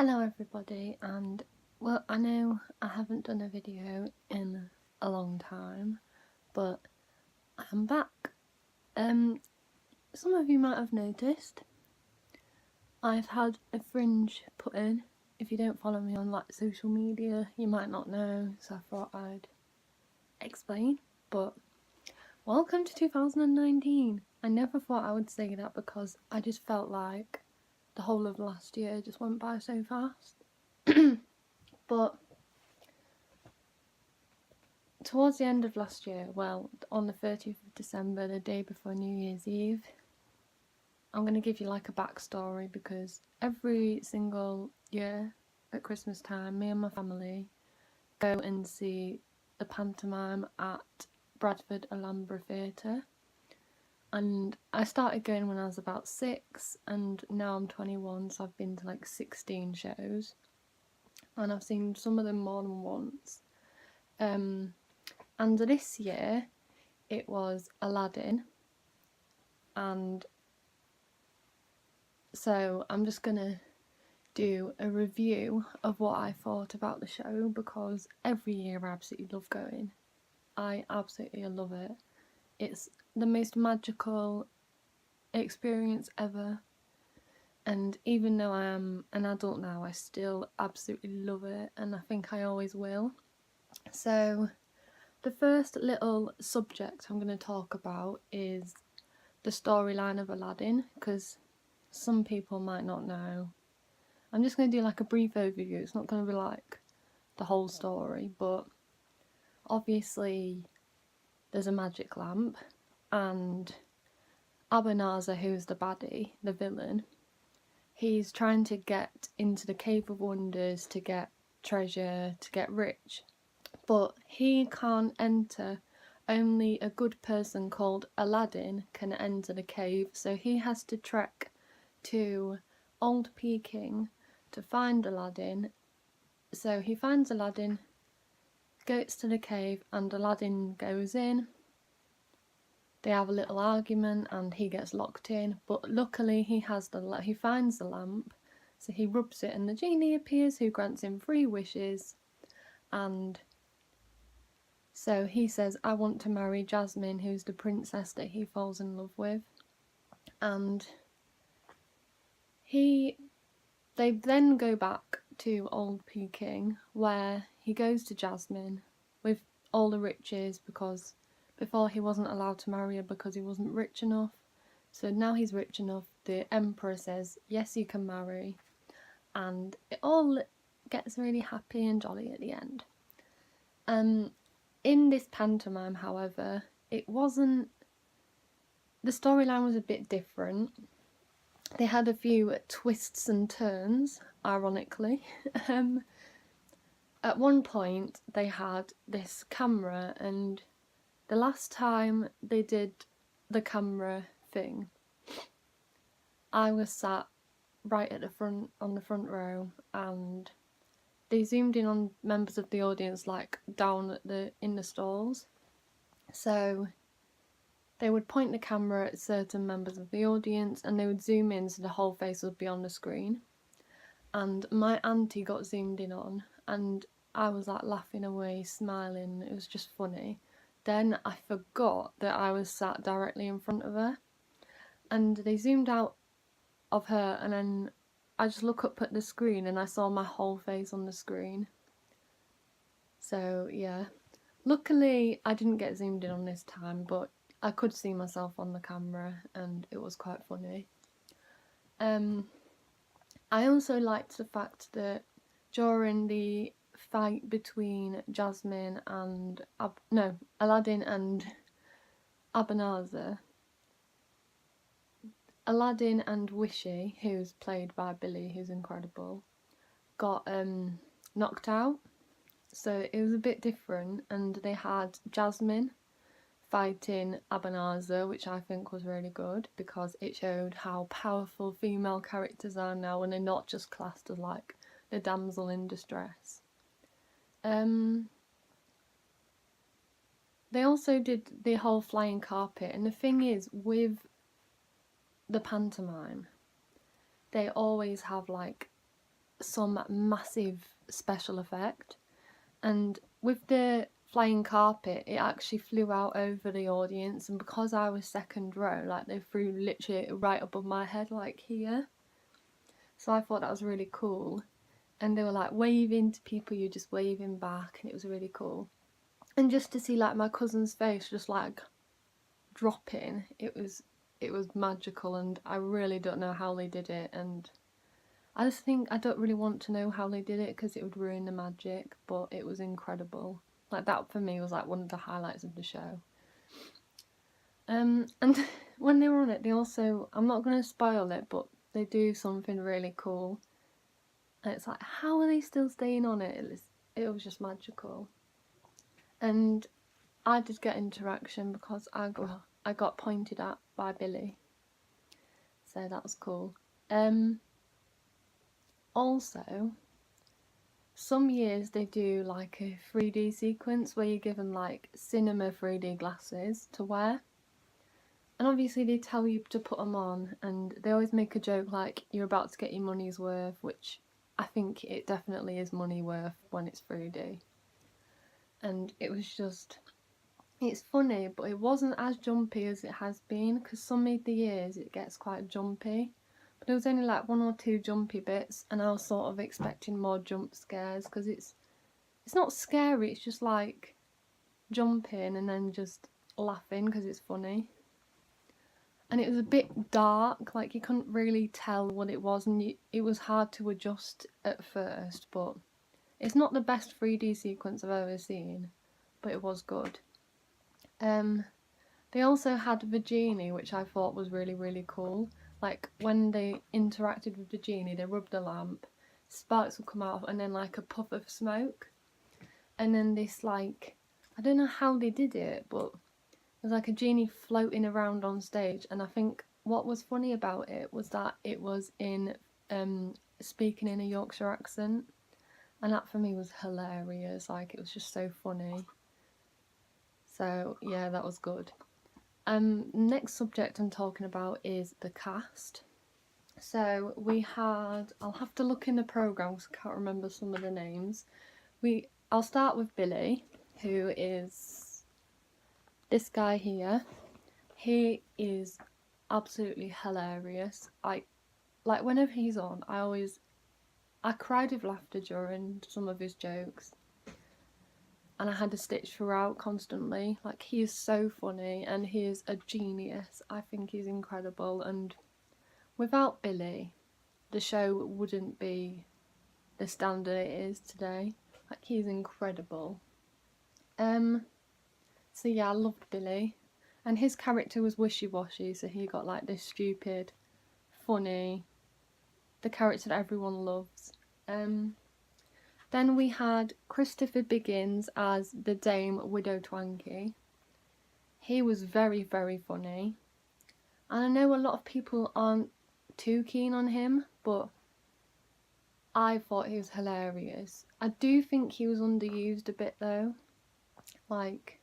Hello everybody, and well, I know I haven't done a video in a long time, but I'm back. Some of you might have noticed I've had a fringe put in. If you don't follow me on like social media, you might not know, so I thought I'd explain. But welcome to 2019. I never thought I would say that because I just felt like the whole of last year just went by so fast. But towards the end of last year, well, on the 30th of December, the day before New Year's Eve, I'm going to give you like a backstory because every single year at Christmas time, me and my family go and see the pantomime at Bradford Alhambra Theatre. And I started going when I was about 6, and now I'm 21, so I've been to like 16 shows. And I've seen some of them more than once. And this year it was Aladdin, and so I'm just gonna do a review of what I thought about the show because every year I absolutely love going. I absolutely love it. It's the most magical experience ever, and even though I am an adult now, I still absolutely love it, and I think I always will. So the first little subject I'm going to talk about is the storyline of Aladdin, because some people might not know. I'm just going to do like a brief overview. It's not going to be like the whole story, but obviously there's a magic lamp, and Abanazar, who's the baddie, the villain, he's trying to get into the Cave of Wonders to get treasure, to get rich, but he can't enter. Only a good person called Aladdin can enter the cave, so he has to trek to Old Peking to find Aladdin. So he finds Aladdin, goes to the cave, and Aladdin goes in. They have a little argument and he gets locked in, but luckily he finds the lamp, so he rubs it and the genie appears, who grants him 3 wishes. And so he says, I want to marry Jasmine, who's the princess that he falls in love with. And they then go back to Old Peking, where he goes to Jasmine with all the riches, because before he wasn't allowed to marry her because he wasn't rich enough. So now he's rich enough, the emperor says, yes, you can marry. And it all gets really happy and jolly at the end. In this pantomime, however, the storyline was a bit different. They had a few twists and turns, ironically. At one point, they had this camera, and the last time they did the camera thing, I was sat right at the front, on the front row, and they zoomed in on members of the audience like down at in the stalls. So they would point the camera at certain members of the audience and they would zoom in so the whole face would be on the screen. And my auntie got zoomed in on, and I was like laughing away, smiling. It was just funny. Then I forgot that I was sat directly in front of her, and they zoomed out of her, and then I just look up at the screen and I saw my whole face on the screen. So yeah, luckily I didn't get zoomed in on this time, but I could see myself on the camera and it was quite funny. I also liked the fact that during the fight between Jasmine and Aladdin and Abanazar, Aladdin and Wishy, who's played by Billy, who's incredible, got knocked out. So it was a bit different, and they had Jasmine fighting Abanazar, which I think was really good because it showed how powerful female characters are now and they're not just classed as like the damsel in distress. They also did the whole flying carpet, and the thing is, with the pantomime, they always have like some massive special effect. And with the flying carpet, it actually flew out over the audience, and because I was second row, like they flew literally right above my head, like here. So I thought that was really cool. And they were like waving to people, you're just waving back, and it was really cool. And just to see like my cousin's face just like dropping, it was magical, and I really don't know how they did it, and I just think I don't really want to know how they did it because it would ruin the magic, but it was incredible. Like that for me was like one of the highlights of the show. And when they were on it, they also, I'm not going to spoil it, but they do something really cool. And it's like, how are they still staying on it? It was just magical. And I did get interaction because I got pointed at by Billy. So that was cool. Also, some years they do like a 3D sequence where you give them like cinema 3D glasses to wear. And obviously they tell you to put them on, and they always make a joke like you're about to get your money's worth, which I think it definitely is money worth when it's 3D. And it was just, it's funny, but it wasn't as jumpy as it has been, because some of the years it gets quite jumpy. But there was only like 1 or 2 jumpy bits, and I was sort of expecting more jump scares, because it's not scary, it's just like jumping and then just laughing because it's funny. And it was a bit dark, like you couldn't really tell what it was, and it was hard to adjust at first, but it's not the best 3D sequence I've ever seen, but it was good. They also had the genie, which I thought was really, really cool. Like when they interacted with the genie, they rubbed the lamp, sparks would come out, and then like a puff of smoke. And then this like, I don't know how they did it, but there's like a genie floating around on stage, and I think what was funny about it was that it was in speaking in a Yorkshire accent, and that for me was hilarious. Like it was just so funny. So yeah, that was good. Next subject I'm talking about is the cast. So we had, I'll have to look in the programme because I can't remember some of the names. I'll start with Billy, who is this guy here. He is absolutely hilarious. Like whenever he's on, I cried with laughter during some of his jokes, and I had to stitch throughout constantly. Like he is so funny, and he is a genius. I think he's incredible, and without Billy, the show wouldn't be the standard it is today. Like he's incredible. So yeah, I loved Billy. And his character was wishy-washy, so he got like this stupid, funny, the character that everyone loves. Then we had Christopher Biggins as the Dame Widow Twankey. He was very, very funny. And I know a lot of people aren't too keen on him, but I thought he was hilarious. I do think he was underused a bit though. Like,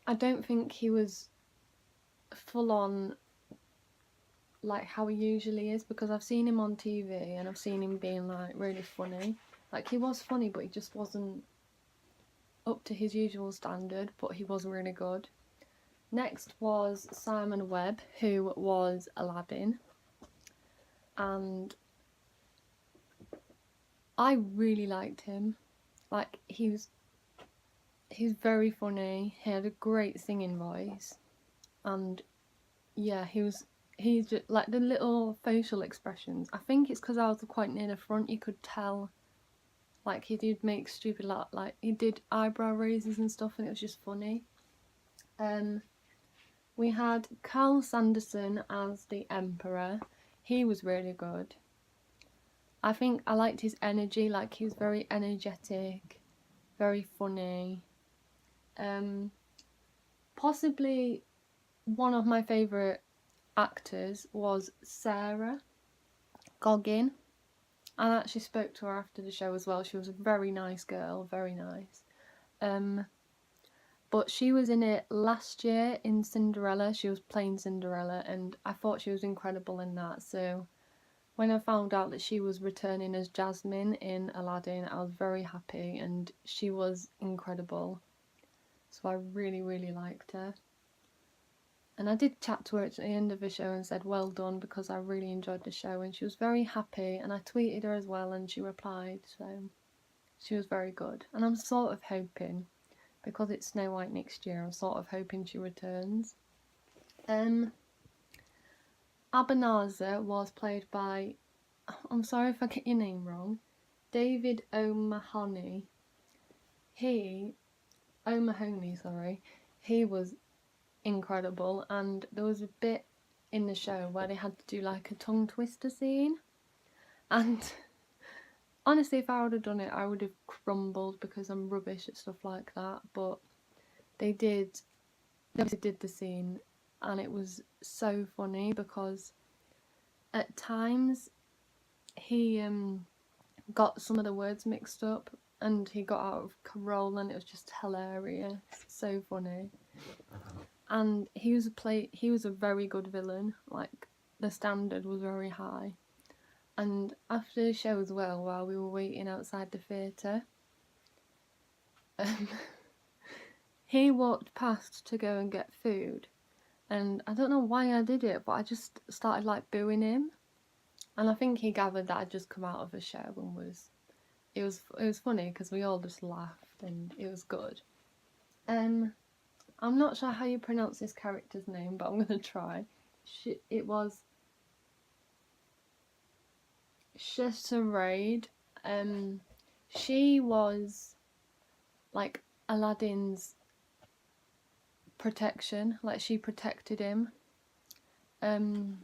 I don't think he was full on like how he usually is, because I've seen him on TV and I've seen him being like really funny. Like he was funny, but he just wasn't up to his usual standard, but he was really good. Next was Simon Webb, who was Aladdin, and I really liked him. Like he's very funny. He had a great singing voice, and yeah, he's just like the little facial expressions. I think it's because I was quite near the front, you could tell. Like he did make stupid like he did eyebrow raises and stuff, and it was just funny. We had Carl Sanderson as the Emperor. He was really good. I think I liked his energy. Like he was very energetic, very funny. Possibly one of my favourite actors was Sarah Goggin. I actually spoke to her after the show as well. She was a very nice girl, very nice. But she was in it last year in Cinderella. She was playing Cinderella, and I thought she was incredible in that. So when I found out that she was returning as Jasmine in Aladdin, I was very happy, and she was incredible. So I really, really liked her. And I did chat to her at the end of the show and said well done, because I really enjoyed the show, and she was very happy, and I tweeted her as well and she replied, so she was very good. And I'm sort of hoping, because it's Snow White next year, I'm sort of hoping she returns. Abanazar was played by, I'm sorry if I get your name wrong, David O'Mahony. O'Mahony, sorry. He was incredible, and there was a bit in the show where they had to do like a tongue twister scene, and honestly, if I would have done it, I would have crumbled, because I'm rubbish at stuff like that. But they obviously did the scene, and it was so funny, because at times he got some of the words mixed up, and he got out of control, and it was just hilarious, so funny. And he was a very good villain. Like, the standard was very high. And after the show as well, while we were waiting outside the theatre, he walked past to go and get food, and I don't know why I did it, but I just started like booing him, and I think he gathered that I'd just come out of a show, and it was funny, because we all just laughed, and it was good. I'm not sure how you pronounce this character's name, but I'm gonna try. It was Chesarade. She was like Aladdin's protection, like she protected him. And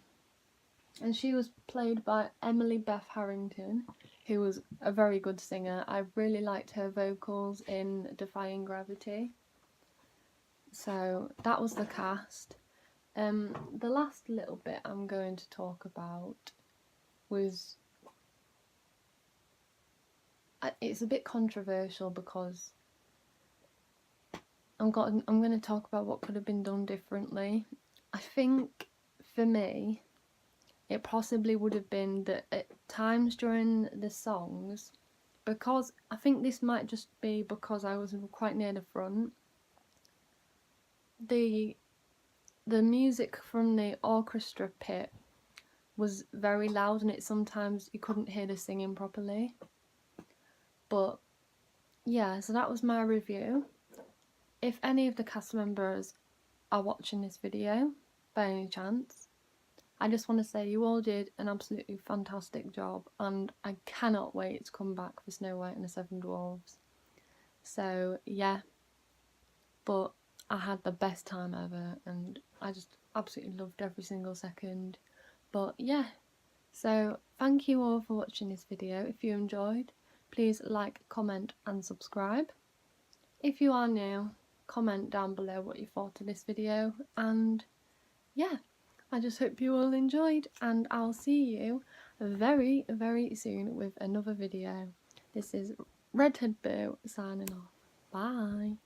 she was played by Emily Beth Harrington, who was a very good singer. I really liked her vocals in Defying Gravity. So that was the cast. The last little bit I'm going to talk about was, it's a bit controversial, because I'm going to talk about what could have been done differently. I think for me, it possibly would have been that at times during the songs, because I think this might just be because I was quite near the front, the music from the orchestra pit was very loud, and sometimes you couldn't hear the singing properly. But yeah, so that was my review. If any of the cast members are watching this video by any chance, I just want to say you all did an absolutely fantastic job, and I cannot wait to come back for Snow White and the Seven Dwarfs. So yeah, but I had the best time ever, and I just absolutely loved every single second. But yeah, so thank you all for watching this video. If you enjoyed, please like, comment and subscribe. If you are new, comment down below what you thought of this video, and yeah, I just hope you all enjoyed, and I'll see you very, very soon with another video. This is Redheadboo signing off. Bye.